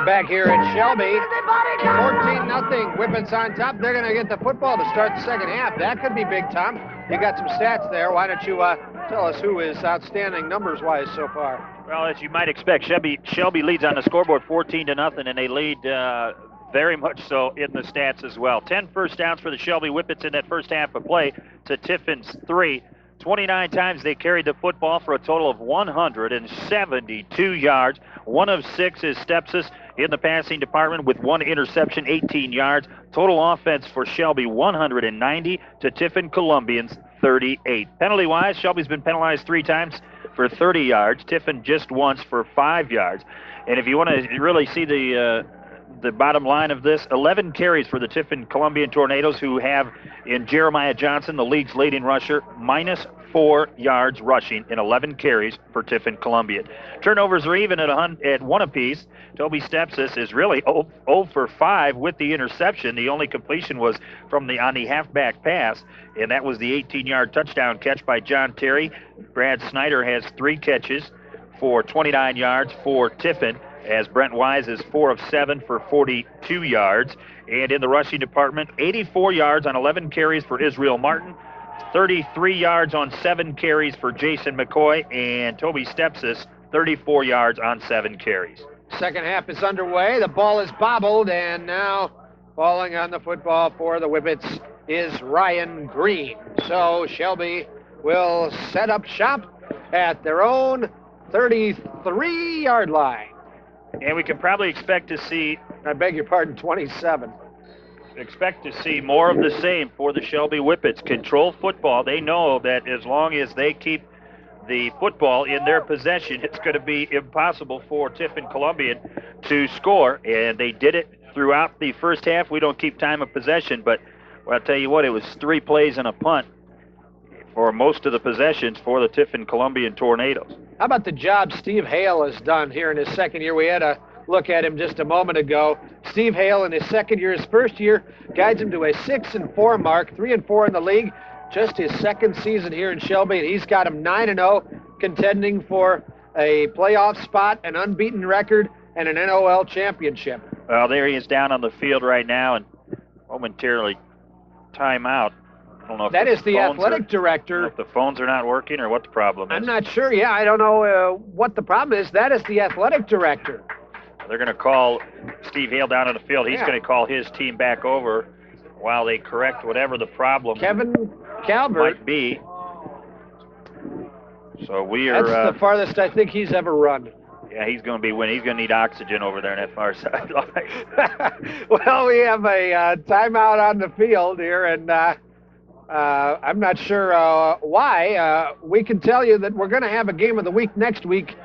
Back here at Shelby, 14-0. Whippets on top. They're going to get the football to start the second half. That could be big, Tom. You got some stats there. Why don't you tell us who is outstanding numbers-wise so far? Well, as you might expect, Shelby leads on the scoreboard 14-0, and they lead very much so in the stats as well. 10 first downs for the Shelby Whippets in that first half of play to Tiffin's 3. 29 times they carried the football for a total of 172 yards. 1 of 6 is Stepsis in the passing department with 1 interception, 18 yards. Total offense for Shelby, 190 to Tiffin Columbians, 38. Penalty-wise, Shelby's been penalized 3 times for 30 yards. Tiffin just once for 5 yards. And if you want to really see the bottom line of this, 11 carries for the Tiffin Columbian Tornadoes, who have in Jeremiah Johnson, the league's leading rusher, minus 4 yards rushing in 11 carries for Tiffin Columbian. Turnovers are even at 1 apiece. Toby Stepsis is really 0 for 5 with the interception. The only completion was on the halfback pass, and that was the 18-yard touchdown catch by John Terry. Brad Snyder has 3 catches for 29 yards for Tiffin, as Brent Wise is 4 of 7 for 42 yards. And in the rushing department, 84 yards on 11 carries for Israel Martin, 33 yards on 7 carries for Jason McCoy, and Toby Stepsis, 34 yards on 7 carries. Second half is underway. The ball is bobbled, and now falling on the football for the Whippets is Ryan Green. So Shelby will set up shop at their own 33-yard line. And we can probably expect to see, I beg your pardon, 27. Expect to see more of the same for the Shelby Whippets. Control football. They know that as long as they keep the football in their possession, it's going to be impossible for Tiffin Columbian to score. And they did it throughout the first half. We don't keep time of possession, but I'll tell you what, it was 3 plays and a punt for most of the possessions for the Tiffin Columbian Tornadoes. How about the job Steve Hale has done here in his second year? We had a look at him just a moment ago. Steve Hale in his second year, his first year, guides him to a 6-4 mark, 3-4 in the league. Just his second season here in Shelby, and he's got him 9-0, contending for a playoff spot, an unbeaten record, and an NOL championship. Well, there he is down on the field right now, and momentarily timeout. I don't know if that is the athletic director. I don't know if the phones are not working or what the problem is. I'm not sure. Yeah, I don't know what the problem is. That is the athletic director. They're going to call Steve Hale down on the field. He's going to call his team back over while they correct whatever the problem Kevin Calvert might be. So we are. That's the farthest I think he's ever run. Yeah, he's going to be winning. He's going to need oxygen over there in that far sideline. Well, we have a timeout on the field here, and I'm not sure why. We can tell you that we're going to have a game of the week next week,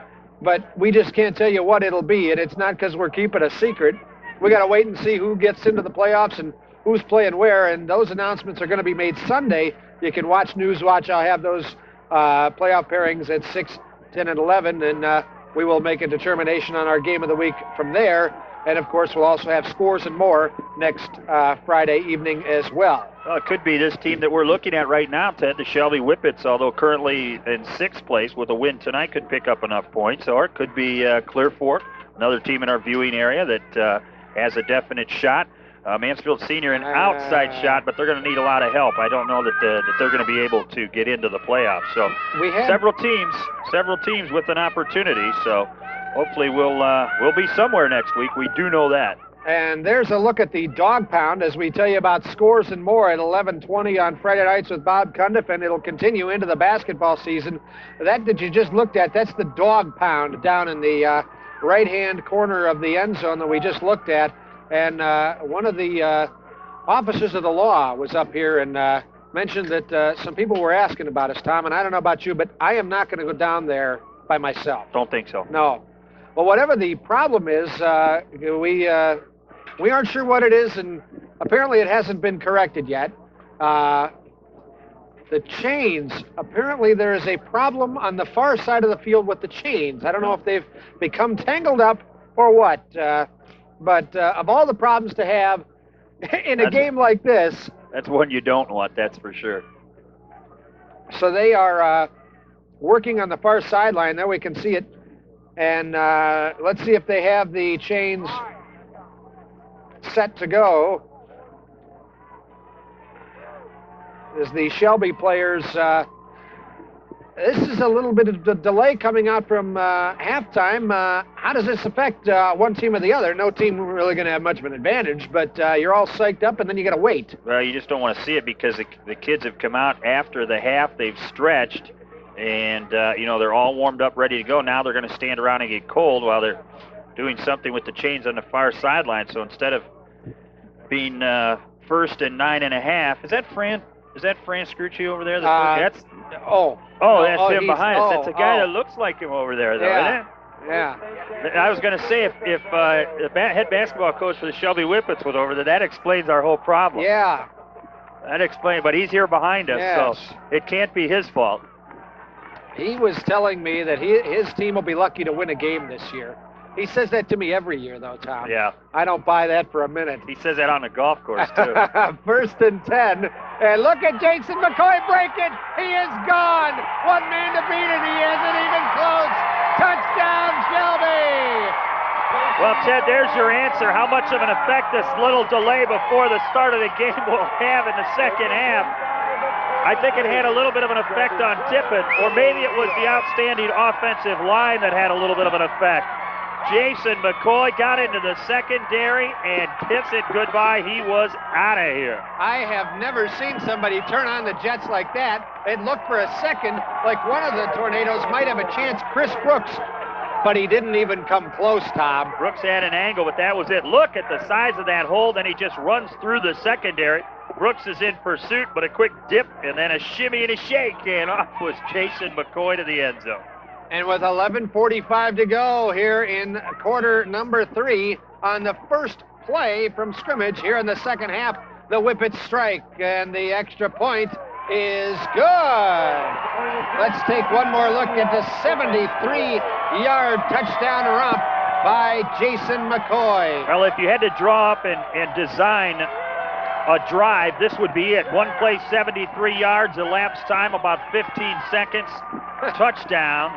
but we just can't tell you what it'll be, and it's not because we're keeping a secret. We got to wait and see who gets into the playoffs and who's playing where, and those announcements are going to be made Sunday. You can watch Newswatch. I'll have those playoff pairings at 6, 10, and 11, and we will make a determination on our game of the week from there. And, of course, we'll also have scores and more next Friday evening as well. Well, it could be this team that we're looking at right now, Ted, the Shelby Whippets, although currently in 6th place with a win tonight, could pick up enough points. Or it could be Clear Fork, another team in our viewing area that has a definite shot. Mansfield Senior, an outside shot, but they're going to need a lot of help. I don't know that they're going to be able to get into the playoffs. So we have several teams with an opportunity. So hopefully we'll be somewhere next week. We do know that. And there's a look at the Dog Pound as we tell you about scores and more at 11:20 on Friday nights with Bob Cundiff, and it'll continue into the basketball season. That you just looked at, that's the Dog Pound down in the right-hand corner of the end zone that we just looked at. And one of the officers of the law was up here and mentioned that some people were asking about us, Tom, and I don't know about you, but I am not going to go down there by myself. Don't think so. No. Well, whatever the problem is, we aren't sure what it is, and apparently it hasn't been corrected yet. The chains, apparently there is a problem on the far side of the field with the chains. I don't know if they've become tangled up or what. But of all the problems to have in a game like this... That's one you don't want, that's for sure. So they are working on the far sideline. There we can see it. And let's see if they have the chains set to go. As the Shelby players, this is a little bit of delay coming out from halftime. How does this affect one team or the other? No team really going to have much of an advantage, but you're all psyched up, and then you got to wait. Well, you just don't want to see it because the kids have come out after the half. They've stretched, and they're all warmed up, ready to go. Now they're going to stand around and get cold while they're doing something with the chains on the far sideline. So instead of being first and 9.5, is that Fran? Is that Fran Scrucci over there? That's him behind us. That's a guy that looks like him over there, though, isn't it? Yeah. I was going to say, if the head basketball coach for the Shelby Whippets was over there, that explains our whole problem. Yeah. That explains, but he's here behind us, yes. So it can't be his fault. He was telling me that his team will be lucky to win a game this year. He says that to me every year, though, Tom. Yeah. I don't buy that for a minute. He says that on the golf course, too. First and 10. And look at Jason McCoy break it. He is gone. One man to beat it. He isn't even close. Touchdown, Shelby. Well, Ted, there's your answer. How much of an effect this little delay before the start of the game will have in the second half? I think it had a little bit of an effect on Tiffin, or maybe it was the outstanding offensive line that had a little bit of an effect. Jason McCoy got into the secondary and kissed it goodbye. He was out of here. I have never seen somebody turn on the Jets like that. It looked for a second like one of the Tornadoes might have a chance, Chris Brooks, but he didn't even come close, Tom. Brooks had an angle, but that was it. Look at the size of that hole. Then he just runs through the secondary. Brooks is in pursuit, but a quick dip and then a shimmy and a shake, and off was Jason McCoy to the end zone. And with 11:45 to go here in quarter number 3 on the first play from scrimmage here in the second half, the Whippets strike, and the extra point is good. Let's take one more look at the 73-yard touchdown romp by Jason McCoy. Well, if you had to draw up and design a drive, this would be it. One play, 73 yards, elapsed time about 15 seconds. Touchdown.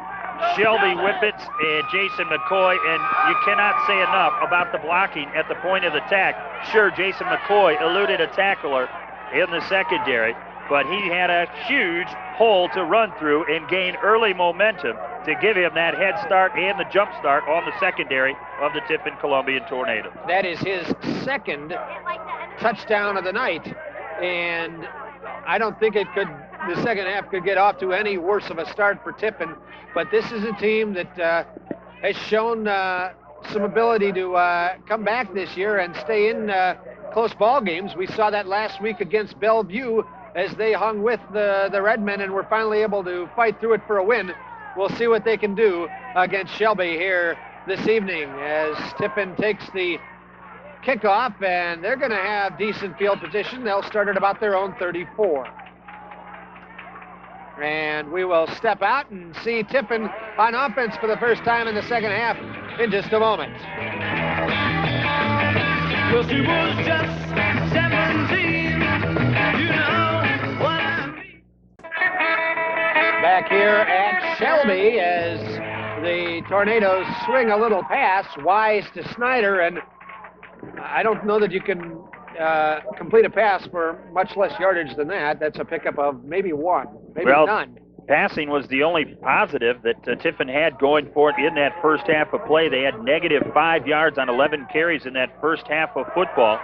Shelby Whippets and Jason McCoy, and you cannot say enough about the blocking at the point of attack. Sure, Jason McCoy eluded a tackler in the secondary, but he had a huge hole to run through and gain early momentum to give him that head start and the jump start on the secondary of the Tiffin Columbian Tornadoes. That is his second touchdown of the night, and I don't think the second half could get off to any worse of a start for Tiffin, but this is a team that has shown some ability to come back this year and stay in close ball games. We saw that last week against Bellevue as they hung with the Redmen and were finally able to fight through it for a win. We'll see what they can do against Shelby here this evening as Tiffin takes the kickoff, and they're going to have decent field position. They'll start at about their own 34. And we will step out and see Tiffin on offense for the first time in the second half in just a moment. Well, she was just 17, you know what I mean. Back here at Shelby as the Tornadoes swing a little pass, Wise to Snyder, and I don't know that you can complete a pass for much less yardage than that. That's a pickup of maybe one, maybe none. Passing was the only positive that Tiffin had going for it in that first half of play. They had -5 yards on 11 carries in that first half of football.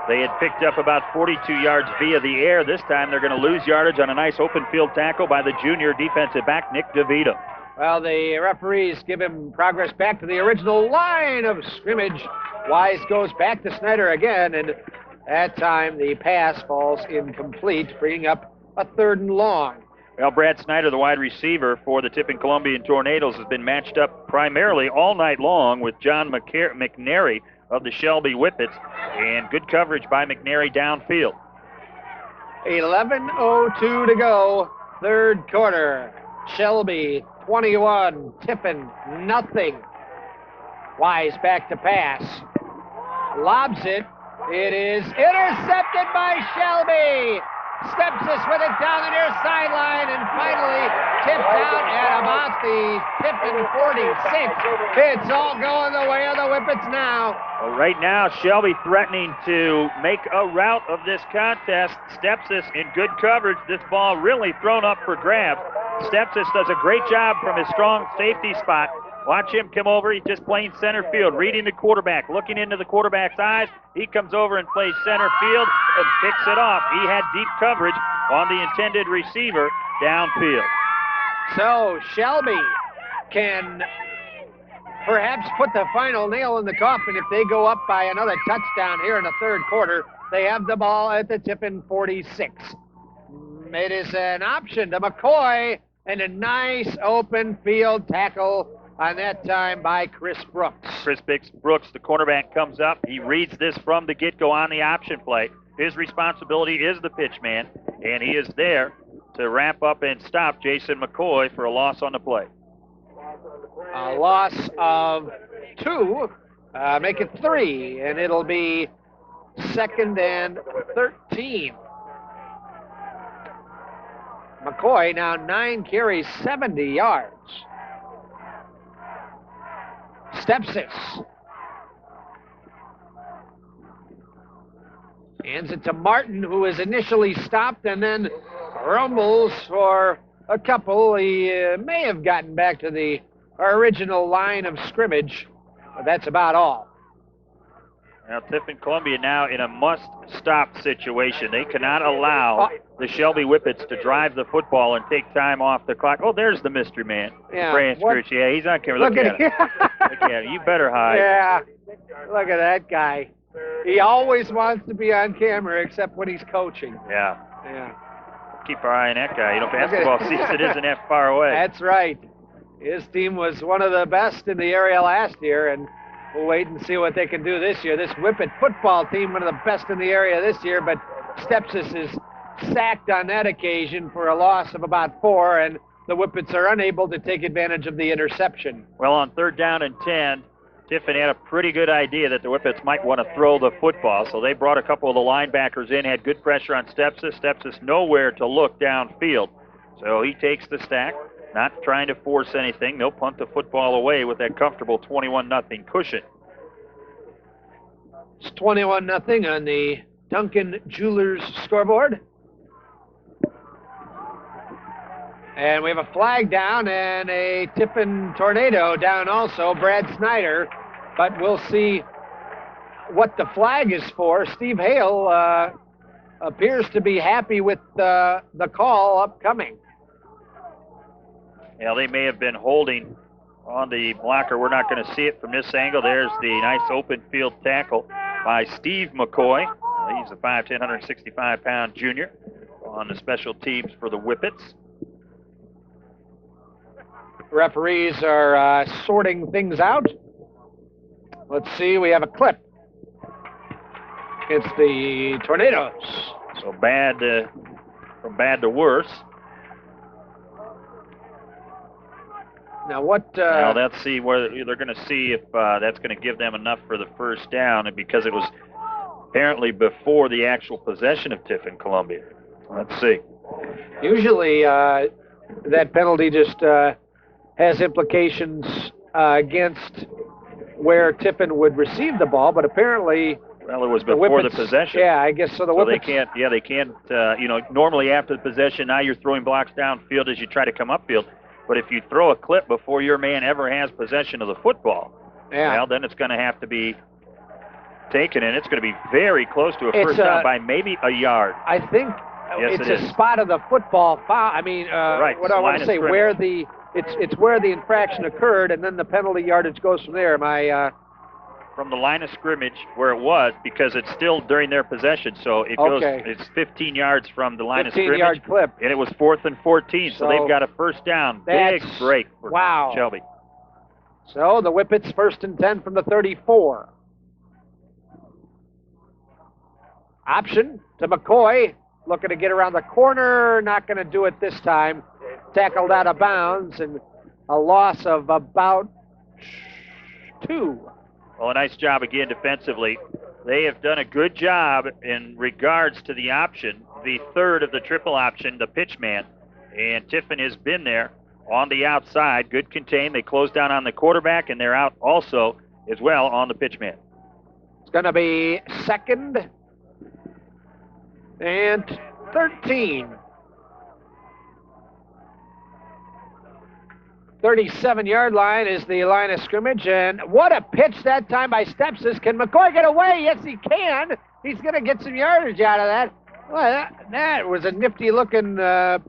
They had picked up about 42 yards via the air. This time they're going to lose yardage on a nice open field tackle by the junior defensive back, Nick DeVito. Well, the referees give him progress back to the original line of scrimmage. Wise goes back to Snyder again, and that time the pass falls incomplete, bringing up a 3rd and long. Well, Brad Snyder, the wide receiver for the Tiffin Columbian Tornadoes, has been matched up primarily all night long with John McNary of the Shelby Whippets, and good coverage by McNary downfield. 11:02 to go, third quarter. Shelby 21, Tiffin nothing. Wise back to pass. Lobs it. It is intercepted by Shelby. Stepsis with it down the near sideline and finally tipped out at about the Tiffin 46. It's all going the way of the Whippets now. Well, right now, Shelby threatening to make a rout of this contest. Stepsis in good coverage. This ball really thrown up for grabs. Stepsis does a great job from his strong safety spot. Watch him come over. He's just playing center field, reading the quarterback, looking into the quarterback's eyes. He comes over and plays center field and picks it off. He had deep coverage on the intended receiver downfield. So Shelby can perhaps put the final nail in the coffin if they go up by another touchdown here in the third quarter. They have the ball at the Tiffin 46. It is an option to McCoy and a nice open field tackle on that time by Chris Brooks. Chris Brooks, the cornerback, comes up. He reads this from the get-go on the option play. His responsibility is the pitch man, and he is there to wrap up and stop Jason McCoy for a loss on the play. A loss of 2, make it 3, and it'll be 2nd and 13. McCoy now 9 carries, 70 yards. Stepsis hands it to Martin, who is initially stopped and then rumbles for a couple. He may have gotten back to the original line of scrimmage, but that's about all. Now, Tiffin Columbia now in a must-stop situation. They cannot allow the Shelby Whippets to drive the football and take time off the clock. Oh, there's the mystery man. Yeah. Fran Scritch. Yeah, he's on camera. Look at him. Look at him. You better hide. Yeah, look at that guy. He always wants to be on camera except when he's coaching. Yeah. Yeah. Keep our eye on that guy. You know, basketball season isn't that far away. That's right. His team was one of the best in the area last year, and we'll wait and see what they can do this year. This Whippet football team, one of the best in the area this year, but Stepsis is sacked on that occasion for a loss of about 4, and the Whippets are unable to take advantage of the interception. Well, on 3rd down and 10, Tiffin had a pretty good idea that the Whippets might want to throw the football, so they brought a couple of the linebackers in, had good pressure on Stepsis. Stepsis nowhere to look downfield, so he takes the stack. Not trying to force anything. They'll punt the football away with that comfortable 21-0 cushion. It's 21-0 on the Duncan Jewelers scoreboard. And we have a flag down and a Tiffin tornado down also, Brad Snyder. But we'll see what the flag is for. Steve Hale appears to be happy with the call upcoming. Yeah, they may have been holding on the blocker. We're not going to see it from this angle. There's the nice open field tackle by Steve McCoy. He's a 5'10", 165-pound junior on the special teams for the Whippets. Referees are sorting things out. Let's see, we have a clip. It's the Tornadoes. So bad, from bad to worse. Now what? Now let's see where they're going to see if that's going to give them enough for the first down, and because it was apparently before the actual possession of Tiffin Columbia. Let's see. Usually that penalty just has implications against where Tiffin would receive the ball, but apparently. Well, it was before the possession. Yeah, I guess so. They can't. Yeah, they can't. Normally after the possession, now you're throwing blocks downfield as you try to come upfield. But if you throw a clip before your man ever has possession of the football, well, then it's going to have to be taken, and it's going to be very close to a first down by maybe a yard. I think it's a spot of the football foul. I mean, right, what I want to say, where it's where the infraction occurred, and then the penalty yardage goes from there. From the line of scrimmage where it was, because it's still during their possession, so it goes. It's 15 yards from the line of scrimmage. 15-yard clip, and it was 4th and 14, so they've got a first down. Big break for Shelby. So the Whippets 1st and 10 from the 34. Option to McCoy, looking to get around the corner, not going to do it this time. Tackled out of bounds, and a loss of about 2. Well, a nice job again defensively They have done a good job in regards to the option, the third of the triple option, the pitch man. And Tiffin has been there on the outside. Good contain. They close down on the quarterback, and they're out also as well on the pitch man. It's going to be 2nd and 13. 37-yard line is the line of scrimmage, and what a pitch that time by Stepsis. Can McCoy get away? Yes, he can. He's going to get some yardage out of that. Well, that was a nifty-looking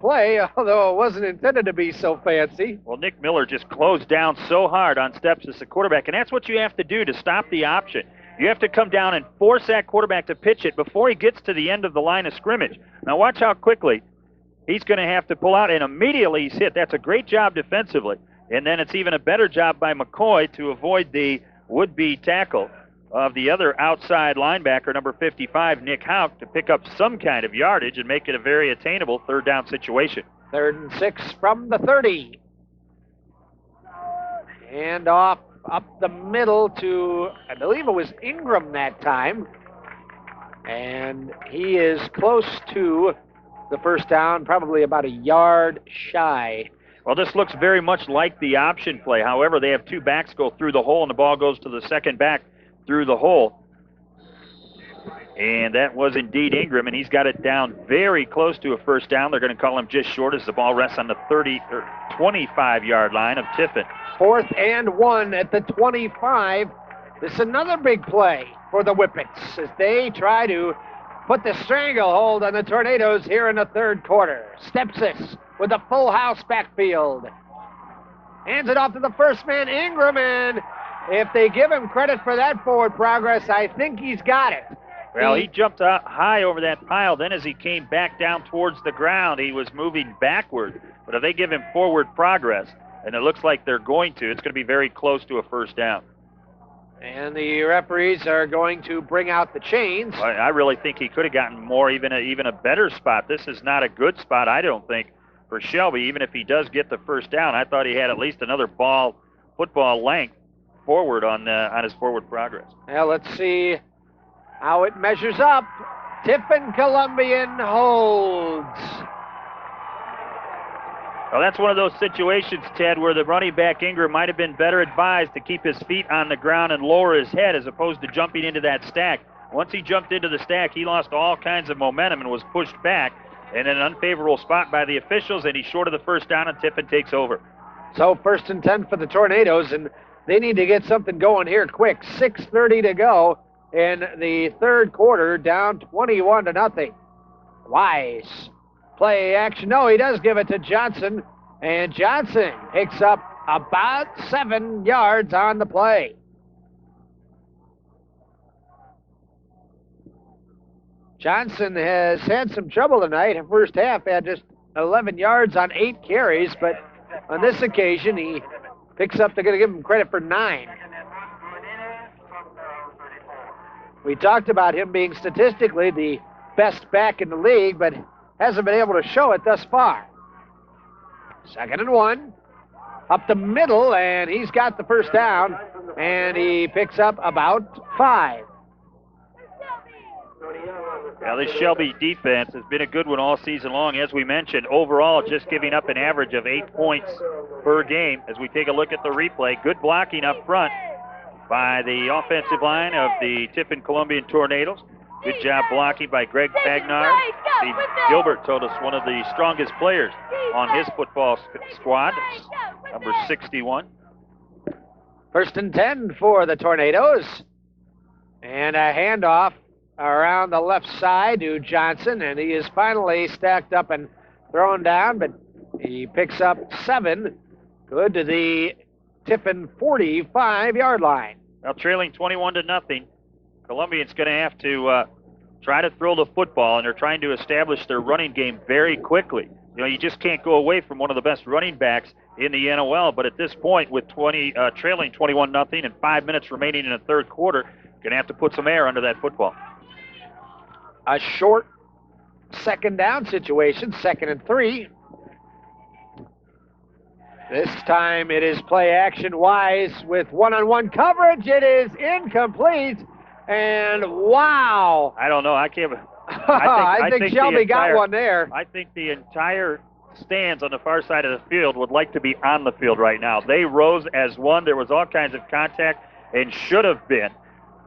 play, although it wasn't intended to be so fancy. Well, Nick Miller just closed down so hard on Stepsis, the quarterback, and that's what you have to do to stop the option. You have to come down and force that quarterback to pitch it before he gets to the end of the line of scrimmage. Now watch how quickly he's going to have to pull out, and immediately he's hit. That's a great job defensively. And then it's even a better job by McCoy to avoid the would-be tackle of the other outside linebacker, number 55, Nick Houck, to pick up some kind of yardage and make it a very attainable third down situation. 3rd and 6 from the 30. And off up the middle to, I believe it was Ingram that time. And he is close to the first down, probably about a yard shy. Well, this looks very much like the option play. However, they have two backs go through the hole, and the ball goes to the second back through the hole. And that was indeed Ingram, and he's got it down very close to a first down. They're going to call him just short as the ball rests on the 25-yard line of Tiffin. 4th and 1 at the 25. This is another big play for the Whippets as they try to put the stranglehold on the Tornadoes here in the third quarter. Stepsis with a full house backfield. Hands it off to the first man, Ingram, and if they give him credit for that forward progress, I think he's got it. Well, he jumped up high over that pile. Then as he came back down towards the ground, he was moving backward. But if they give him forward progress, and it looks like they're going to, it's going to be very close to a first down. And the referees are going to bring out the chains. I really think he could have gotten more, even a better spot. This is not a good spot, I don't think, for Shelby. Even if he does get the first down, I thought he had at least another football length forward on his forward progress. Well, let's see how it measures up. Tiffin Columbian holds. Well, that's one of those situations, Ted, where the running back Ingram might have been better advised to keep his feet on the ground and lower his head as opposed to jumping into that stack. Once he jumped into the stack, he lost all kinds of momentum and was pushed back in an unfavorable spot by the officials, and he's short of the first down, and Tiffin takes over. So 1st and 10 for the Tornadoes, and they need to get something going here quick. 6:30 to go in the third quarter, down 21-0. Wise. Play action. No, he does give it to Johnson, and Johnson picks up about 7 yards on the play. Johnson has had some trouble tonight. In first half, had just 11 yards on 8 carries, but on this occasion, he picks up, they're going to give him credit for 9. We talked about him being statistically the best back in the league, but hasn't been able to show it thus far. 2nd and 1. Up the middle, and he's got the first down, and he picks up about 5. Now, this Shelby defense has been a good one all season long. As we mentioned, overall, just giving up an average of 8 points per game. As we take a look at the replay, good blocking up front by the offensive line of the Tiffin Columbian Tornadoes. Good job blocking by Greg Bagnard. Steve Gilbert told us one of the strongest players on his football squad, number 61. 1st and 10 for the Tornadoes. And a handoff around the left side to Johnson, and he is finally stacked up and thrown down, but he picks up 7. Good to the Tiffin 45-yard line. Now trailing 21-0. Columbian's going to have to try to throw the football, and they're trying to establish their running game very quickly. You know, you just can't go away from one of the best running backs in the NOL, but at this point, with trailing 21-0 and 5 minutes remaining in the third quarter, going to have to put some air under that football. A short 2nd down situation, 2nd and 3. This time it is play action. Wise with one-on-one coverage. It is incomplete. And wow. I don't know. I can't. I think the Shelby got entire- one there. I think the entire stands on the far side of the field would like to be on the field right now. They rose as one. There was all kinds of contact and should have been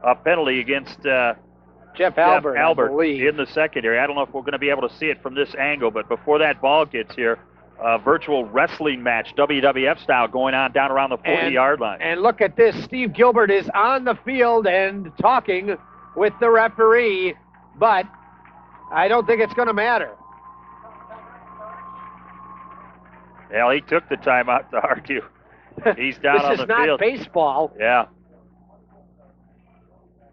a penalty against Jeff Albert, I Albert believe. in the secondary. I don't know if we're going to be able to see it from this angle, but before that ball gets here, a virtual wrestling match, WWF style, going on down around the 40-yard line. And look at this. Steve Gilbert is on the field and talking with the referee, but I don't think it's going to matter. Well, he took the timeout to argue. He's down on the field. This is not baseball. Yeah.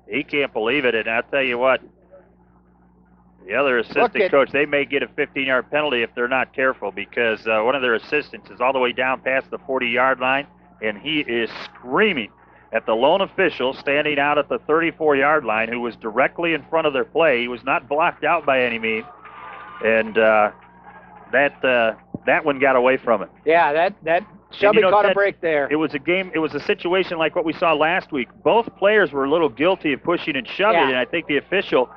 He can't believe it, and I'll tell you what, the other assistant coach, they may get a 15-yard penalty if they're not careful, because one of their assistants is all the way down past the 40-yard line, and he is screaming at the lone official standing out at the 34-yard line, who was directly in front of their play. He was not blocked out by any means, and that one got away from it. Yeah, that Shelby caught a break there. It was a situation like what we saw last week. Both players were a little guilty of pushing and shoving, and I think the official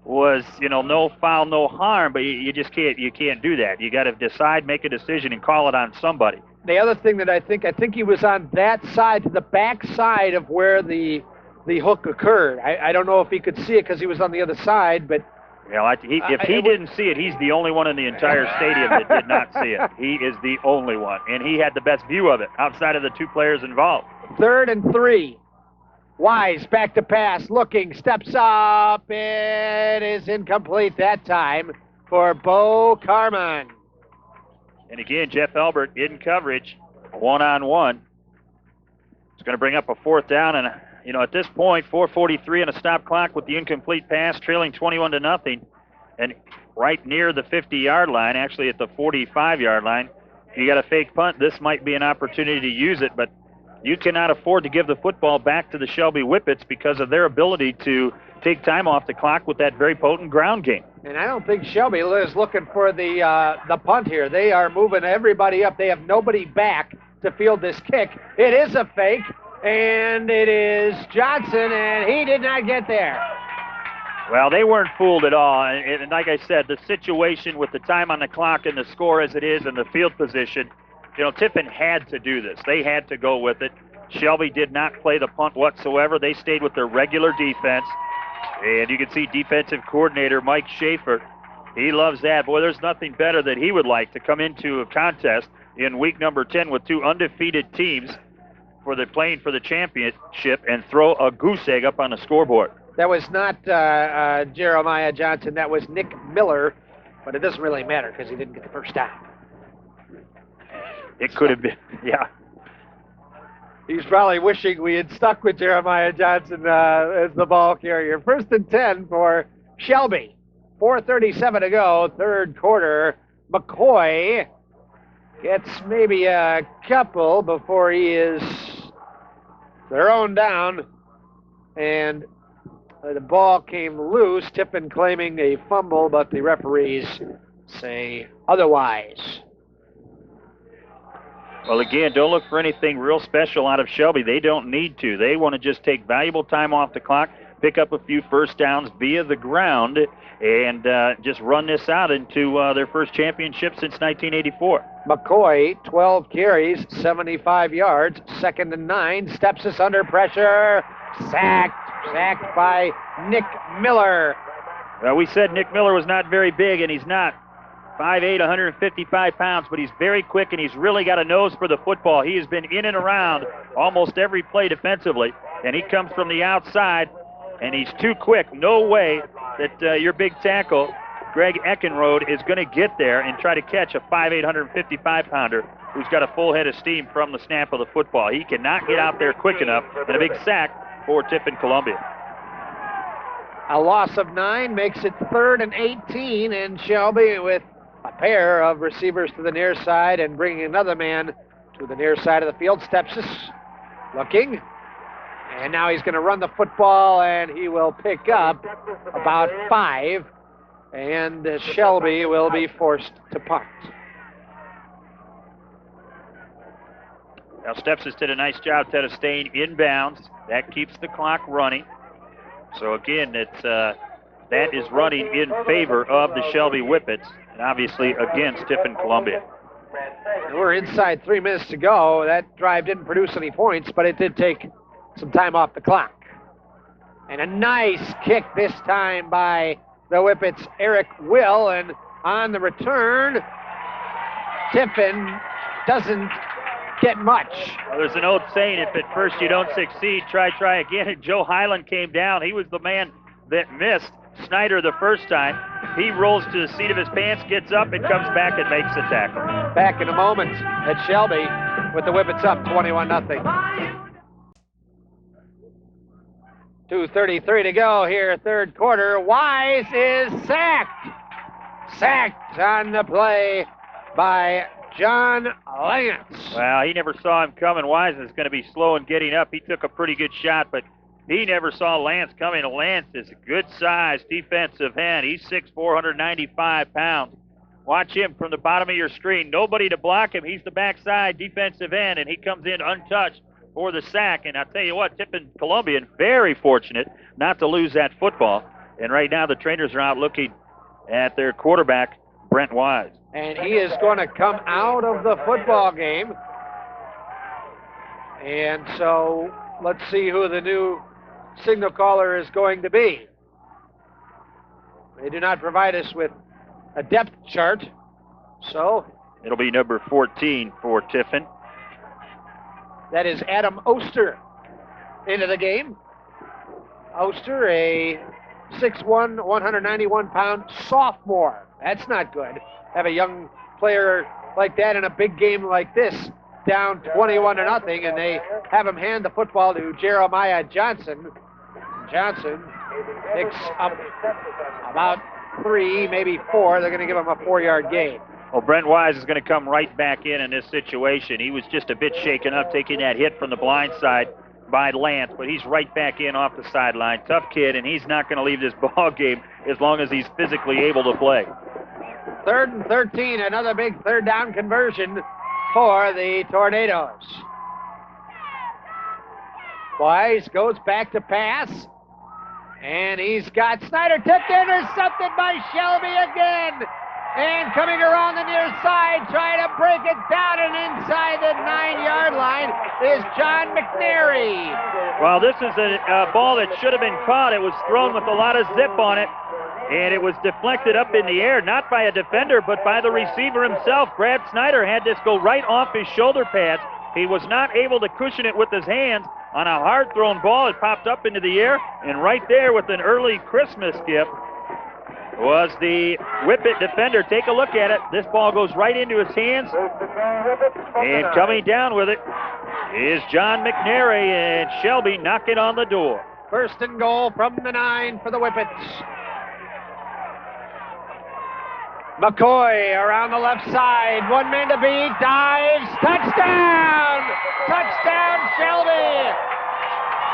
was, no foul, no harm, but you just can't do that. You got to decide, make a decision, and call it on somebody. The other thing that I think he was on that side, to the back side of where the hook occurred. I don't know if he could see it because he was on the other side, but if he didn't see it, he's the only one in the entire stadium that did not see it. He is the only one, and he had the best view of it outside of the two players involved. 3rd and 3. Wise back to pass, looking, steps up. It is incomplete that time for Bo Carmon. And again, Jeff Albert in coverage, one-on-one. It's going to bring up a 4th down, and at this point, 4:43 on a stop clock with the incomplete pass, trailing 21-0, and right near the 50-yard line, actually at the 45-yard line. You got a fake punt. This might be an opportunity to use it, but you cannot afford to give the football back to the Shelby Whippets because of their ability to take time off the clock with that very potent ground game. And I don't think Shelby is looking for the punt here. They are moving everybody up. They have nobody back to field this kick. It is a fake, and it is Johnson, and he did not get there. Well, they weren't fooled at all. And like I said, the situation with the time on the clock and the score as it is and the field position, Tiffin had to do this. They had to go with it. Shelby did not play the punt whatsoever. They stayed with their regular defense. And you can see defensive coordinator Mike Schaefer. He loves that. Boy, there's nothing better that he would like to come into a contest in week number 10 with two undefeated teams playing for the championship and throw a goose egg up on the scoreboard. That was not Jeremiah Johnson. That was Nick Miller. But it doesn't really matter because he didn't get the first down. It could have been, yeah. He's probably wishing we had stuck with Jeremiah Johnson as the ball carrier. 1st and 10 for Shelby. 4:37 to go, 3rd quarter. McCoy gets maybe a couple before he is thrown down. And the ball came loose. Tiffin claiming a fumble, but the referees say otherwise. Well, again, don't look for anything real special out of Shelby. They don't need to. They want to just take valuable time off the clock, pick up a few first downs via the ground, and just run this out into their first championship since 1984. McCoy, 12 carries, 75 yards, 2nd and 9, steps us under pressure, sacked by Nick Miller. Well, we said Nick Miller was not very big, and he's not. 5'8", 155 pounds, but he's very quick, and he's really got a nose for the football. He has been in and around almost every play defensively, and he comes from the outside, and he's too quick. No way that your big tackle, Greg Eckenrode, is going to get there and try to catch a 5'8", 155-pounder who's got a full head of steam from the snap of the football. He cannot get out there quick enough, and a big sack for Tiffin Columbia. A loss of 9 makes it 3rd and 18, and Shelby with a pair of receivers to the near side and bringing another man to the near side of the field. Stepsis looking, and now he's going to run the football, and he will pick up about 5, and Shelby will be forced to punt. Now Stepsis did a nice job, Ted, of staying inbounds. That keeps the clock running. So again, that is running in favor of the Shelby Whippets, and obviously against Tiffin Columbia. We're inside 3 minutes to go. That drive didn't produce any points, but it did take some time off the clock. And a nice kick this time by the Whippets' Eric Will, and on the return, Tiffin doesn't get much. Well, there's an old saying, if at first you don't succeed, try again. And Joe Highland came down. He was the man that missed Snyder the first time. He rolls to the seat of his pants, gets up, and comes back and makes the tackle. Back in a moment at Shelby with the Whippets up 21-0. 2:33 to go here, third quarter. Wise is sacked. Sacked on the play by John Lance. Well, he never saw him coming. Wise is going to be slow in getting up. He took a pretty good shot, but he never saw Lance coming. Lance is a good size defensive end. He's 6'4", 195 pounds. Watch him from the bottom of your screen. Nobody to block him. He's the backside defensive end, and he comes in untouched for the sack. And I'll tell you what, Tiffin Columbian, very fortunate not to lose that football. And right now the trainers are out looking at their quarterback, Brent Wise. And he is going to come out of the football game. And so let's see who the new signal caller is going to be. They do not provide us with a depth chart, so it'll be number 14 for Tiffin. That is Adam Oster into the game. Oster, a 6'1", 191-pound sophomore. That's not good. Have a young player like that in a big game like this, down 21-0, and they have him hand the football to Jeremiah Johnson. Johnson picks up about 3, maybe 4. They're going to give him a 4-yard gain. Well, Brent Wise is going to come right back in this situation. He was just a bit shaken up, taking that hit from the blind side by Lance, but he's right back in off the sideline. Tough kid, and he's not going to leave this ball game as long as he's physically able to play. 3rd and 13, another big third down conversion for the Tornadoes. Wise goes back to pass, and he's got Snyder tipped, intercepted by Shelby again. And coming around the near side, trying to break it down and inside the 9-yard line is John McNary. Well, this is a ball that should have been caught. It was thrown with a lot of zip on it, and it was deflected up in the air, not by a defender, but by the receiver himself. Brad Snyder had this go right off his shoulder pads. He was not able to cushion it with his hands. On a hard-thrown ball, it popped up into the air, and right there with an early Christmas gift was the Whippet defender. Take a look at it. This ball goes right into his hands, and coming down with it is John McNary, and Shelby knocking on the door. 1st and goal from the 9 for the Whippets. McCoy around the left side, 1 man to beat, dives, touchdown! Touchdown, Shelby!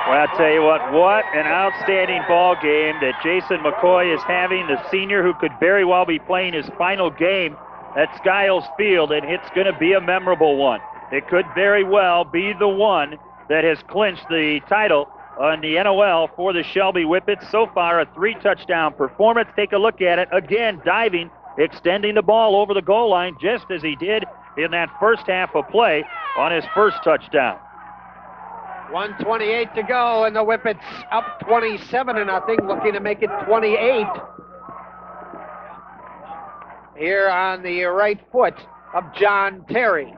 Well, I'll tell you what an outstanding ball game that Jason McCoy is having, the senior who could very well be playing his final game at Skiles Field, and it's going to be a memorable one. It could very well be the one that has clinched the title on the NOL for the Shelby Whippets. So far, a 3-touchdown performance. Take a look at it. Again, diving, extending the ball over the goal line, just as he did in that first half of play on his first touchdown. 1:28 to go, and the Whippets up 27-0, looking to make it 28. Here on the right foot of John Terry.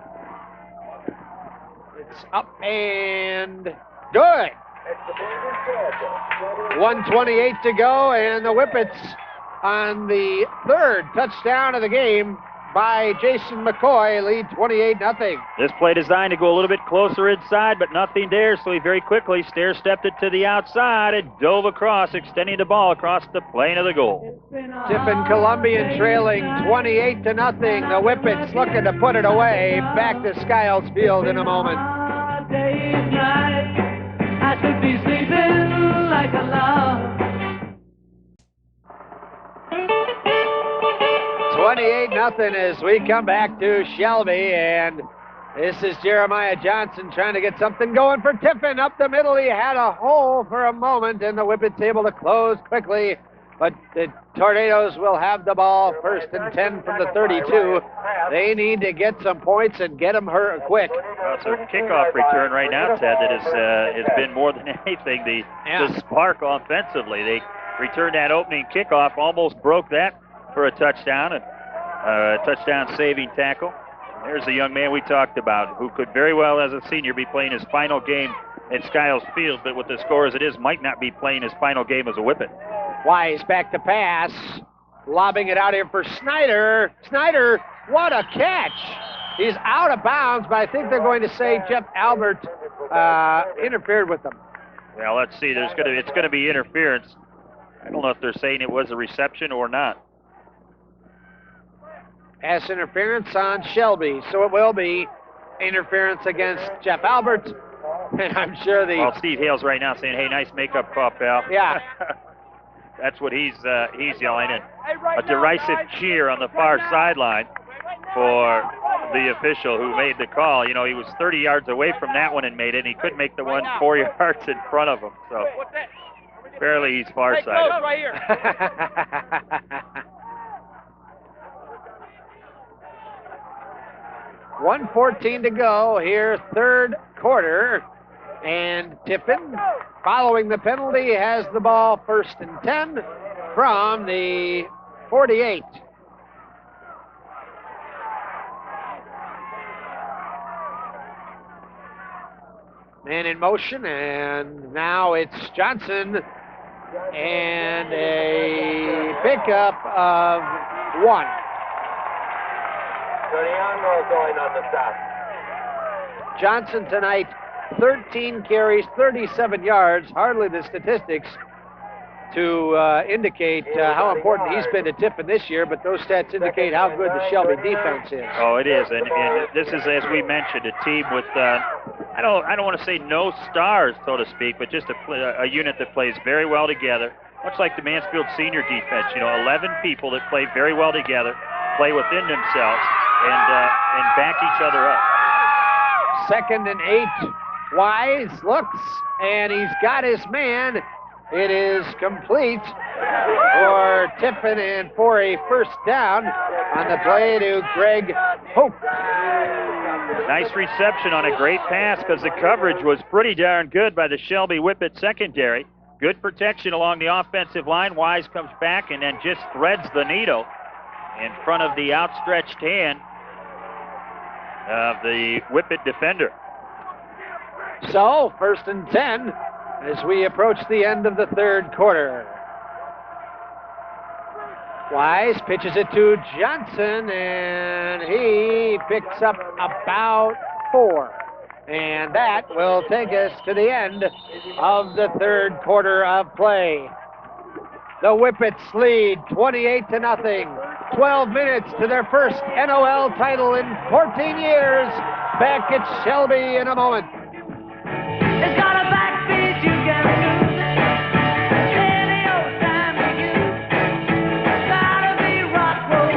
It's up and good. 1:28 to go, and the Whippets on the 3rd touchdown of the game by Jason McCoy lead 28-0. This play designed to go a little bit closer inside, but nothing there, so he very quickly stair-stepped it to the outside and dove across, extending the ball across the plane of the goal. Tiffin Columbian trailing 28-0. The Whippets looking to put it away. Back to Skiles Field in a moment. I should be sleeping like a log. 28-0 as we come back to Shelby, and This is Jeremiah Johnson trying to get something going for Tiffin. Up the middle, he had a hole for a moment, and the Whippet's able to close quickly. But the Tornadoes will have the ball, 1st and 10 from the 32. They need to get some points and get them quick. Well, it's a kickoff return right now, Ted, that has been more than anything the spark offensively. They returned that opening kickoff, almost broke that for a touchdown, and a touchdown-saving tackle. There's the young man we talked about who could very well, as a senior, be playing his final game at Skiles Field, but with the score as it is, might not be playing his final game as a Whippet. Wise back to pass, lobbing it out here for Snyder. Snyder, what a catch! He's out of bounds, but I think they're going to say Jeff Albert interfered with them. Well, let's see. It's going to be interference. I don't know if they're saying it was a reception or not. Pass interference on Shelby, so it will be interference against Jeff Albert. And I'm sure Well, Steve Hale's right now saying, "Hey, nice makeup call, pal." Yeah. That's what he's yelling, and a derisive cheer on the far sideline for the official who made the call. You know, he was 30 yards away from that one and made it, and he couldn't make the one 4 yards in front of him. So barely he's far-sighted. Right here. 1:14 to go here, 3rd quarter. And Tiffin, following the penalty, has the ball 1st and 10 from the 48. Man in motion, and now it's Johnson, and a pickup of 1. Going on the stop. Johnson tonight, 13 carries, 37 yards, hardly the statistics to indicate how important he's been to Tiffin this year, but those stats indicate how good the Shelby defense is. Oh, it is, and this is, as we mentioned, a team with, I don't want to say no stars, so to speak, but just a unit that plays very well together, much like the Mansfield senior defense. You know, 11 people that play very well together, play within themselves, and back each other up. 2nd and 8. Wise looks, and he's got his man. It is complete for Tiffin and for a 1st down on the play to Greg Hope. Nice reception on a great pass because the coverage was pretty darn good by the Shelby Whippet secondary. Good protection along the offensive line. Wise comes back and then just threads the needle in front of the outstretched hand of the Whippet defender. So, 1st and 10 as we approach the end of the 3rd quarter. Wise pitches it to Johnson, and he picks up about 4. And that will take us to the end of the 3rd quarter of play. The Whippets lead 28-0. 12 minutes to their first NOL title in 14 years. Back at Shelby in a moment. It's got a backbeat you can do. Any old time to you. Gotta be rock roll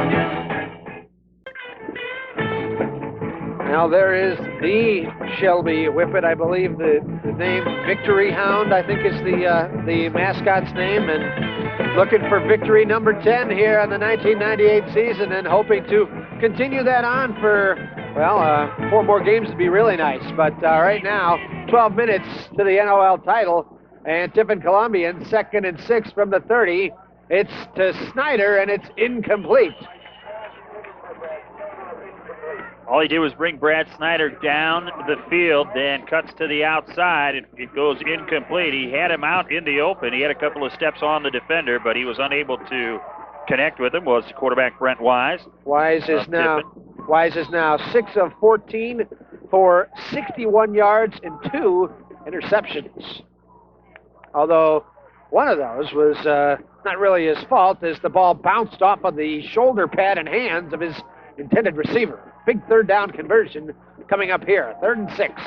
new. Now there is the Shelby Whippet, I believe the name Victory Hound, I think is the mascot's name, and looking for victory number 10 here on the 1998 season and hoping to continue that on for, well, 4 more games would be really nice. But right now, 12 minutes to the NOL title, and Tiffin Columbian 2nd and 6 from the 30. It's to Snyder, and it's incomplete. All he did was bring Brad Snyder down the field, then cuts to the outside, and it goes incomplete. He had him out in the open. He had a couple of steps on the defender, but he was unable to connect with him, was quarterback Brent Wise. Wise is now 6 of 14 for 61 yards and 2 interceptions. Although one of those was not really his fault, as the ball bounced off of the shoulder pad and hands of his intended receiver. Big 3rd down conversion coming up here. 3rd and 6.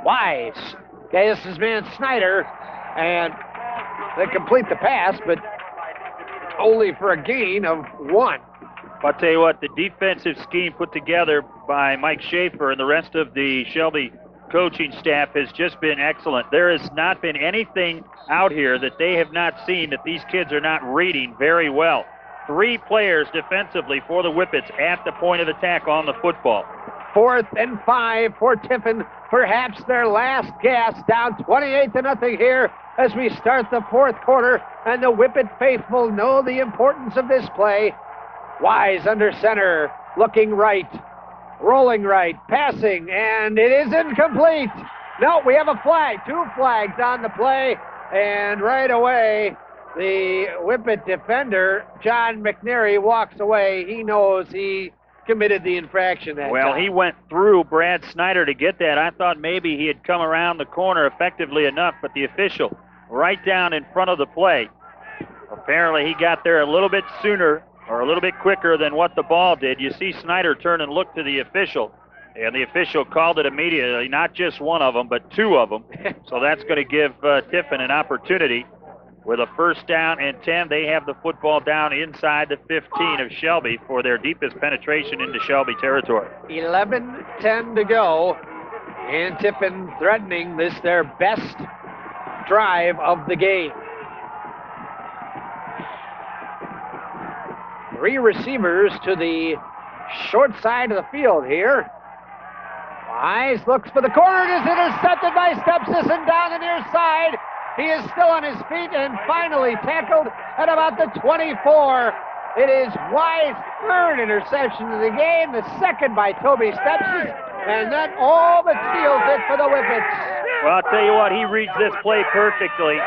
Wise. Okay, this is man Snyder, and they complete the pass, but only for a gain of 1. I'll tell you what, the defensive scheme put together by Mike Schaefer and the rest of the Shelby coaching staff has just been excellent. There has not been anything out here that they have not seen that these kids are not reading very well. 3 players defensively for the Whippets at the point of attack on the football. 4th and 5 for Tiffin. Perhaps their last gasp, down 28-0 here as we start the 4th quarter, and the Whippet faithful know the importance of this play. Wise under center, looking right, rolling right, passing, and it is incomplete. No, we have a flag, 2 flags on the play, and right away the Whippet defender, John McNary, walks away. He knows he committed the infraction that Well, time. he went through Brad Snyder to get that. I thought maybe he had come around the corner effectively enough, but the official right down in front of the play. Apparently he got there a little bit sooner or a little bit quicker than what the ball did. You see Snyder turn and look to the official, and the official called it immediately, not just one of them, but 2 of them. So that's going to give Tiffin an opportunity. With a 1st down and 10, they have the football down inside the 15 of Shelby for their deepest penetration into Shelby territory. 11-10 to go, and Tiffin threatening this their best drive of the game. 3 receivers to the short side of the field here. Wise looks for the corner. It is intercepted by Stepsison down the near side. He is still on his feet and finally tackled at about the 24. It is Wise's 3rd interception of the game, the 2nd by Toby Stepsis, and that all but seals it for the Whippets. Well, I'll tell you what, he reads this play perfectly.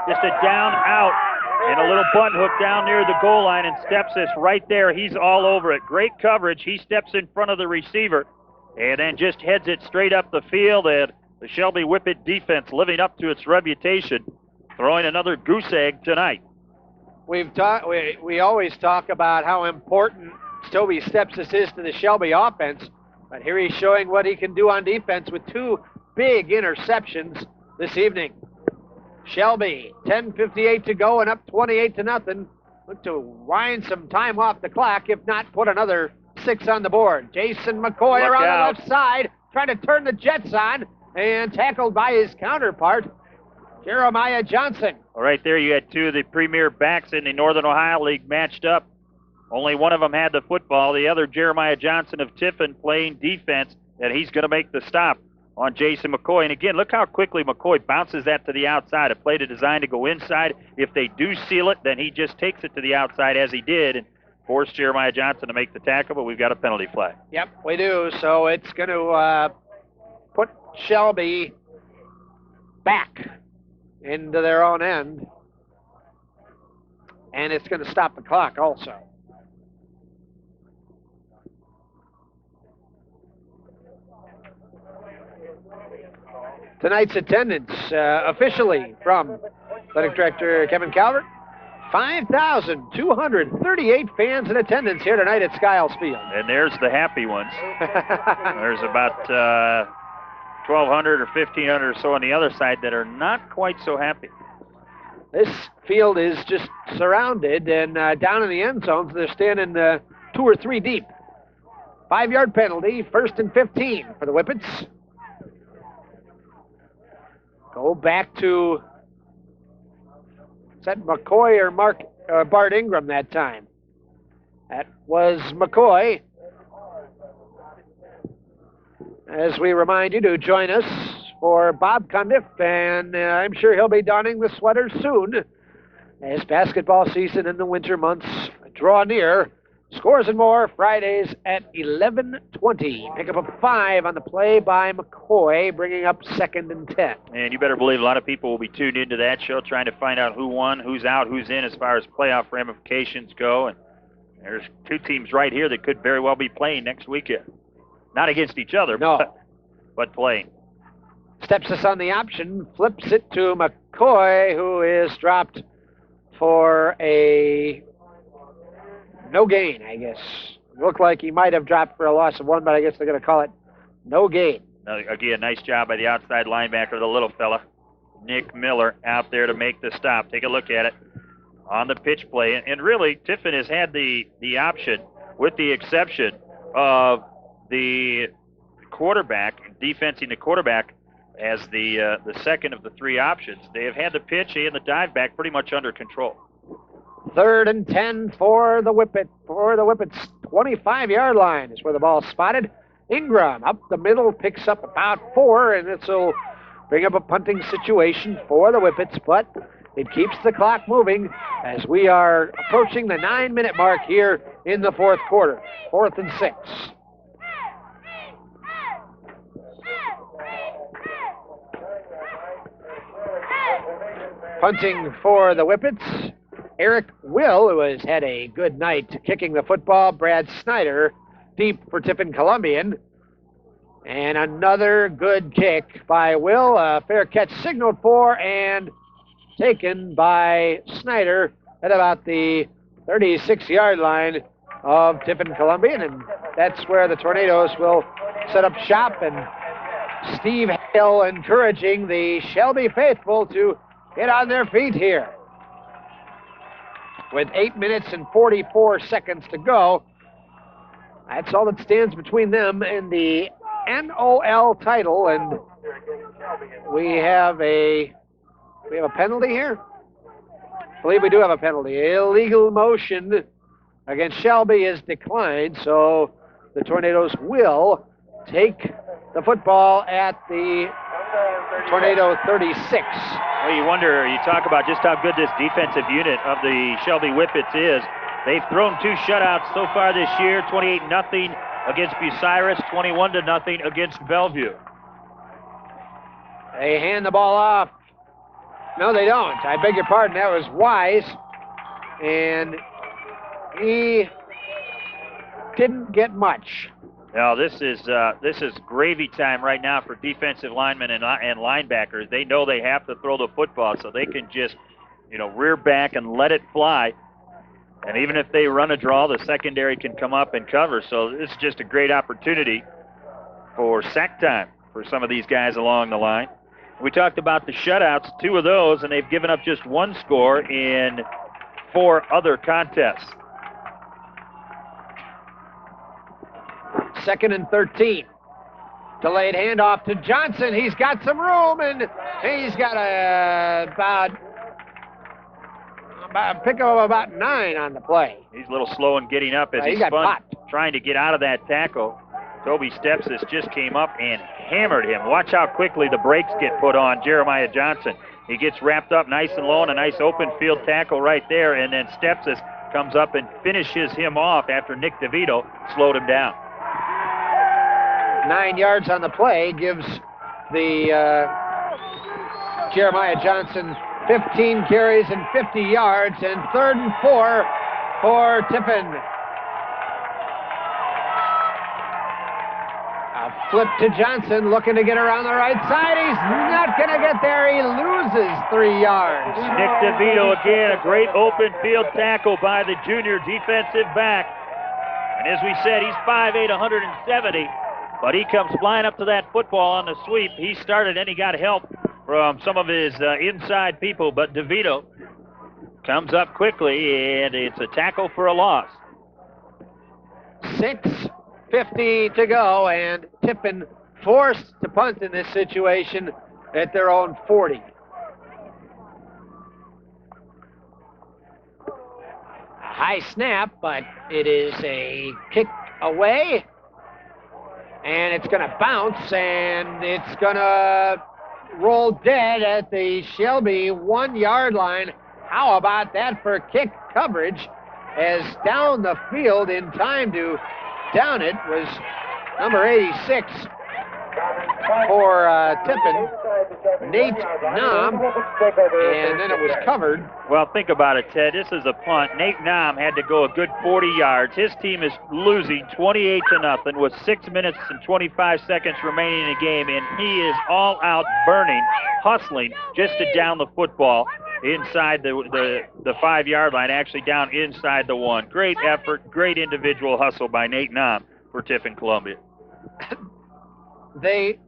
Just a down out and a little bunt hook down near the goal line, and Stepsis right there. He's all over it. Great coverage. He steps in front of the receiver and then just heads it straight up the field, and the Shelby Whippet defense living up to its reputation, throwing another goose egg tonight. We always talk about how important Toby Stepsis is to the Shelby offense, but here he's showing what he can do on defense with 2 big interceptions this evening. Shelby, 10:58 to go and up 28-0. Look to wind some time off the clock, if not put another 6 on the board. Jason McCoy Look around out. the left side, trying to turn the Jets on, and tackled by his counterpart, Jeremiah Johnson. Well, right there you had 2 of the premier backs in the Northern Ohio League matched up. Only one of them had the football. The other, Jeremiah Johnson of Tiffin, playing defense, and he's going to make the stop on Jason McCoy. And again, look how quickly McCoy bounces that to the outside. A play to designed to go inside. If they do seal it, then he just takes it to the outside as he did and forced Jeremiah Johnson to make the tackle, but we've got a penalty flag. Yep, we do. So it's going to put Shelby back into their own end. And it's going to stop the clock also. Tonight's attendance officially from Athletic Director Kevin Calvert. 5,238 fans in attendance here tonight at Skiles Field. And there's the happy ones. There's about 1,200 or 1,500 or so on the other side that are not quite so happy. This field is just surrounded, and down in the end zones, they're standing 2 or 3 deep. 5-yard penalty, 1st and 15 for the Whippets. Go back to, is that McCoy or Bart Ingram that time? That was McCoy. As we remind you to join us for Bob Cundiff, and I'm sure he'll be donning the sweater soon as basketball season in the winter months draw near. Scores and more Fridays at 11:20. Pick up a 5 on the play by McCoy, bringing up 2nd and 10. And you better believe a lot of people will be tuned into that show trying to find out who won, who's out, who's in as far as playoff ramifications go. And there's 2 teams right here that could very well be playing next weekend. Not against each other, No. but playing. Steps us on the option, flips it to McCoy, who is dropped for a no gain, I guess. Looked like he might have dropped for a loss of 1, but I guess they're going to call it no gain. Again, nice job by the outside linebacker, the little fella, Nick Miller, out there to make the stop. Take a look at it on the pitch play. And really, Tiffin has had the option with the exception of the quarterback, defensing the quarterback as the second of the three options. They have had the pitch and the dive back pretty much under control. 3rd and 10 for the Whippets. 25-yard line is where the ball's spotted. Ingram up the middle, picks up about 4, and this will bring up a punting situation for the Whippets, but it keeps the clock moving as we are approaching the 9-minute mark here in the fourth quarter. 4th and 6. Punting for the Whippets, Eric Will, who has had a good night kicking the football. Brad Snyder, deep for Tiffin Columbian. And another good kick by Will. A fair catch signaled for and taken by Snyder at about the 36-yard line of Tiffin Columbian. And that's where the Tornadoes will set up shop. And Steve Hale encouraging the Shelby faithful to get on their feet here. With 8 minutes and 44 seconds to go, that's all that stands between them and the NOL title. And we have a penalty here. I believe we do have a penalty. Illegal motion against Shelby is declined, so the Tornadoes will take the football at the Tornado 36. Well, you talk about just how good this defensive unit of the Shelby Whippets is. They've thrown 2 shutouts so far this year, 28-0 against Bucyrus, 21-0 against Bellevue. They hand the ball off. No, they don't. I beg your pardon. That was Wise, and he didn't get much. Now, this is gravy time right now for defensive linemen and linebackers. They know they have to throw the football, so they can just, rear back and let it fly. And even if they run a draw, the secondary can come up and cover. So it's just a great opportunity for sack time for some of these guys along the line. We talked about the shutouts, 2 of those, and they've given up just 1 score in 4 other contests. 2nd and 13. Delayed handoff to Johnson. He's got some room, and he's got about a pick of about 9 on the play. He's a little slow in getting up as he spun, trying to get out of that tackle. Toby Stepsis just came up and hammered him. Watch how quickly the brakes get put on Jeremiah Johnson. He gets wrapped up nice and low, and a nice open field tackle right there, and then Stepsis comes up and finishes him off after Nick DeVito slowed him down. 9 yards on the play gives the Jeremiah Johnson 15 carries and 50 yards, and 3rd and 4 for Tiffin. A flip to Johnson, looking to get around the right side. He's not going to get there. He loses 3 yards. Nick DeVito again, a great open field tackle by the junior defensive back. And as we said, he's 5'8", 170. But he comes flying up to that football on the sweep. He started and he got help from some of his inside people, but DeVito comes up quickly, and it's a tackle for a loss. 6:50 to go, and Tiffin forced to punt in this situation at their own 40. A high snap, but it is a kick away. And it's going to bounce, and it's going to roll dead at the Shelby 1-yard line. How about that for kick coverage? As down the field in time to down it was number 86 for Tiffin, Nate Nam, and then it was covered. Well, think about it, Ted. This is a punt. Nate Nam had to go a good 40 yards. His team is losing 28-0 with 6 minutes and 25 seconds remaining in the game, and he is all out burning, hustling just to down the football inside the 5-yard line, actually down inside the 1. Great effort, great individual hustle by Nate Nam for Tiffin Columbia. They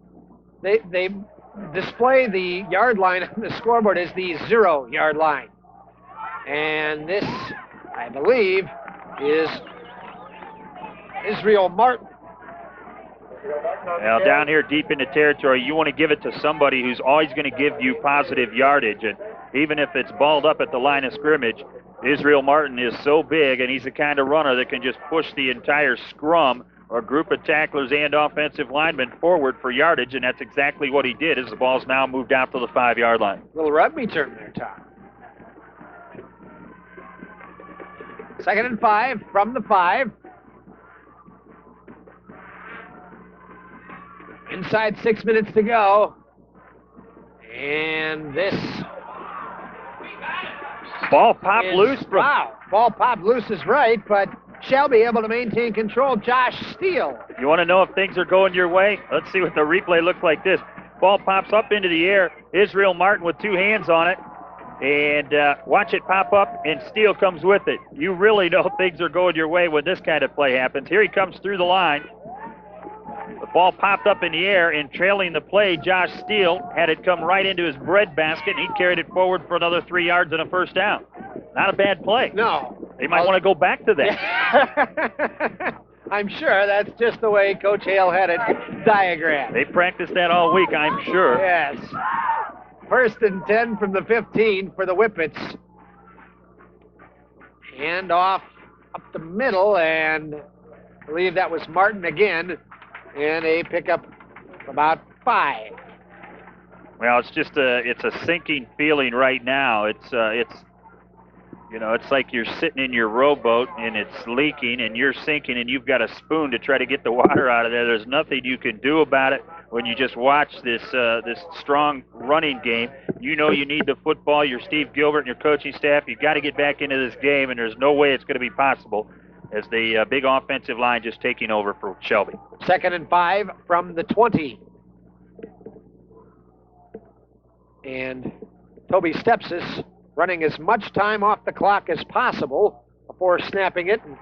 display the yard line on the scoreboard as the 0-yard line. And this, I believe, is Israel Martin. Now, down here deep in the territory, you want to give it to somebody who's always going to give you positive yardage. And even if it's balled up at the line of scrimmage, Israel Martin is so big, and he's the kind of runner that can just push the entire scrum or group of tacklers and offensive linemen forward for yardage, and that's exactly what he did as the ball's now moved out to the 5-yard line. Little rugby term there, Tom. 2nd and 5 from the 5. Inside 6 minutes to go. And this ball popped loose. Wow, ball popped loose is right, but Shelby able to maintain control. Josh Steele. You want to know if things are going your way? Let's see what the replay looks like this. Ball pops up into the air. Israel Martin with 2 hands on it. And watch it pop up, and Steele comes with it. You really know things are going your way when this kind of play happens. Here he comes through the line. The ball popped up in the air, and trailing the play, Josh Steele had it come right into his bread basket, and he carried it forward for another 3 yards and a first down. Not a bad play. No. They might want to go back to that. I'm sure that's just the way Coach Hale had it diagrammed. They practiced that all week, I'm sure. Yes. 1st and 10 from the 15 for the Whippets. Hand off up the middle, and I believe that was Martin again. And a pickup about 5. Well, it's just it's a sinking feeling right now. It's like you're sitting in your rowboat and it's leaking and you're sinking and you've got a spoon to try to get the water out of there. There's nothing you can do about it when you just watch this strong running game. You know you need the football. You're Steve Gilbert and your coaching staff. You've got to get back into this game, and there's no way it's going to be possible as the big offensive line just taking over for Shelby. 2nd and 5 from the 20. And Toby Stepsis running as much time off the clock as possible before snapping it and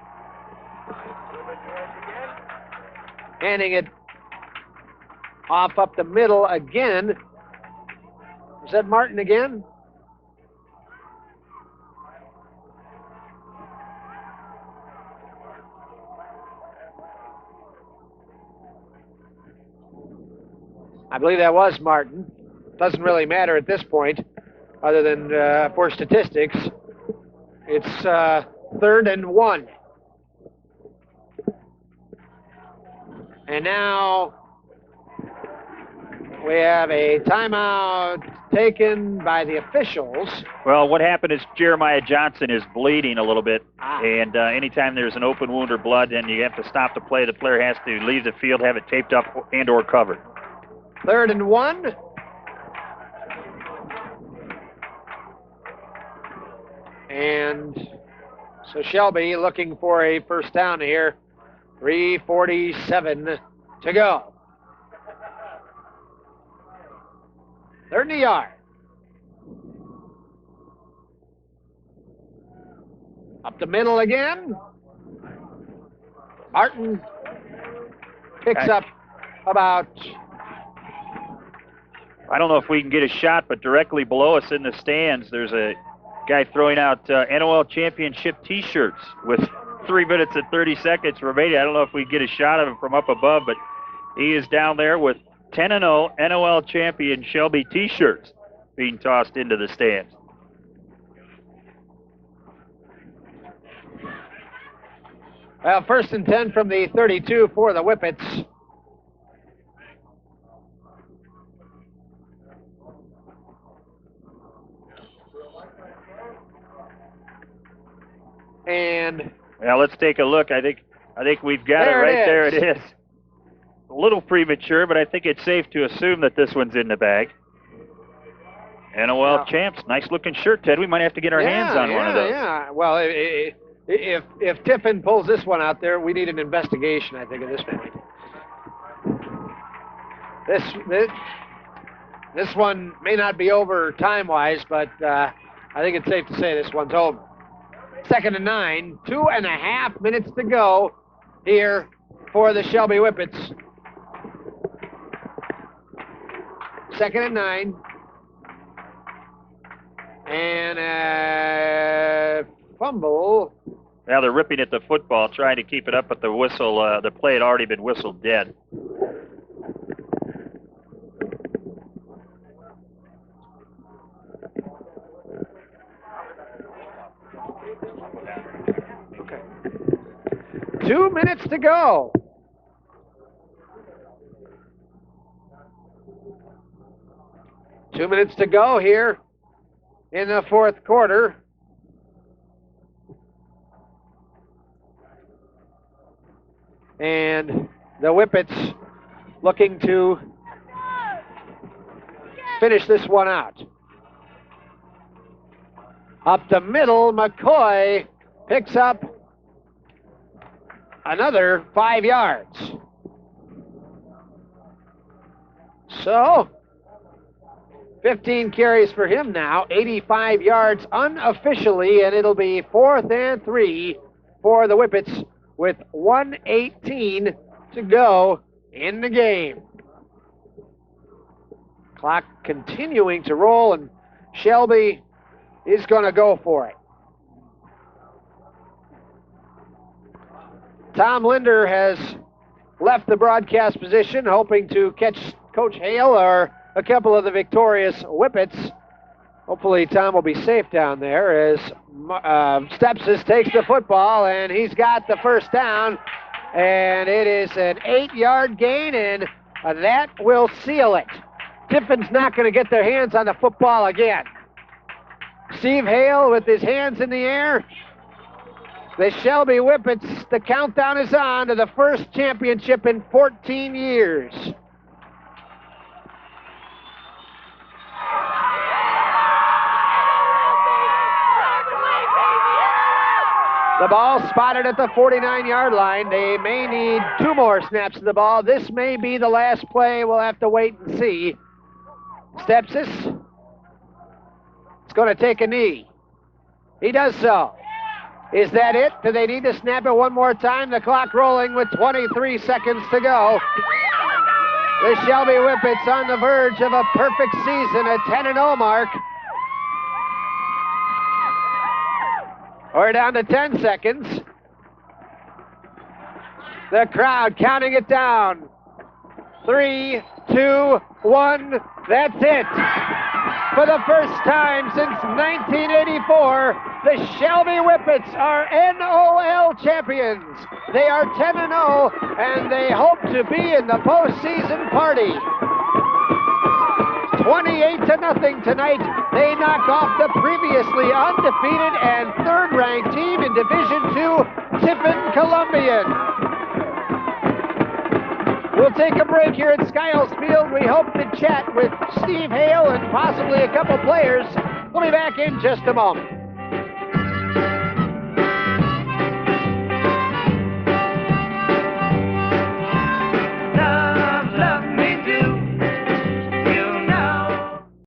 handing it off up the middle again. Is that Martin again? I believe that was Martin. Doesn't really matter at this point, other than for statistics. It's 3rd and 1. And now we have a timeout taken by the officials. Well, what happened is Jeremiah Johnson is bleeding a little bit, and anytime there's an open wound or blood, then you have to stop the play. The player has to leave the field, have it taped up and or covered. 3rd and 1. And so Shelby looking for a first down here. 3:47 to go. 30 yard. Up the middle again. Martin picks up about... I don't know if we can get a shot, but directly below us in the stands, there's a guy throwing out NOL championship T-shirts with 3 minutes and 30 seconds remaining. I don't know if we can get a shot of him from up above, but he is down there with 10-0 NOL champion Shelby T-shirts being tossed into the stands. Well, 1st and 10 from the 32 for the Whippets. And well, let's take a look. I think we've got it right there. It is. A little premature, but I think it's safe to assume that this one's in the bag. NOL champs, nice looking shirt, Ted. We might have to get our hands on one of those. Yeah. Well, if Tiffin pulls this one out there, we need an investigation, I think, at this point. This one may not be over time-wise, but I think it's safe to say this one's over. 2nd and 9, 2.5 minutes to go here for the Shelby Whippets. 2nd and 9. And a fumble. Now they're ripping at the football, trying to keep it up, but the whistle, the play had already been whistled dead. Okay. 2 minutes to go. Two minutes to go here in the fourth quarter. And the Whippets looking to finish this one out. Up the middle, McCoy picks up another 5 yards. So, 15 carries for him now, 85 yards unofficially, and it'll be 4th and 3 for the Whippets with 1:18 to go in the game. Clock continuing to roll, and Shelby is going to go for it. Tom Linder has left the broadcast position, hoping to catch Coach Hale or a couple of the victorious Whippets. Hopefully Tom will be safe down there as Stepsis takes the football, and he's got the first down, and it is an 8-yard gain, and that will seal it. Tiffin's not going to get their hands on the football again. Steve Hale with his hands in the air. The Shelby Whippets, the countdown is on to the first championship in 14 years. The ball spotted at the 49-yard line. They may need 2 more snaps of the ball. This may be the last play. We'll have to wait and see. Stepsis is going to take a knee. He does so. Is that it? Do they need to snap it one more time? The clock rolling with 23 seconds to go. The Shelby Whippets on the verge of a perfect season, a 10-0 mark. We're down to 10 seconds. The crowd counting it down. 3, 2, 1. That's it. For the first time since 1984, the Shelby Whippets are NOL champions. They are 10-0, and they hope to be in the postseason party. 28-0 tonight. They knock off the previously undefeated and third-ranked team in Division II, Tiffin Columbian. We'll take a break here at Skiles Field. We hope to chat with Steve Hale and possibly a couple players. We'll be back in just a moment.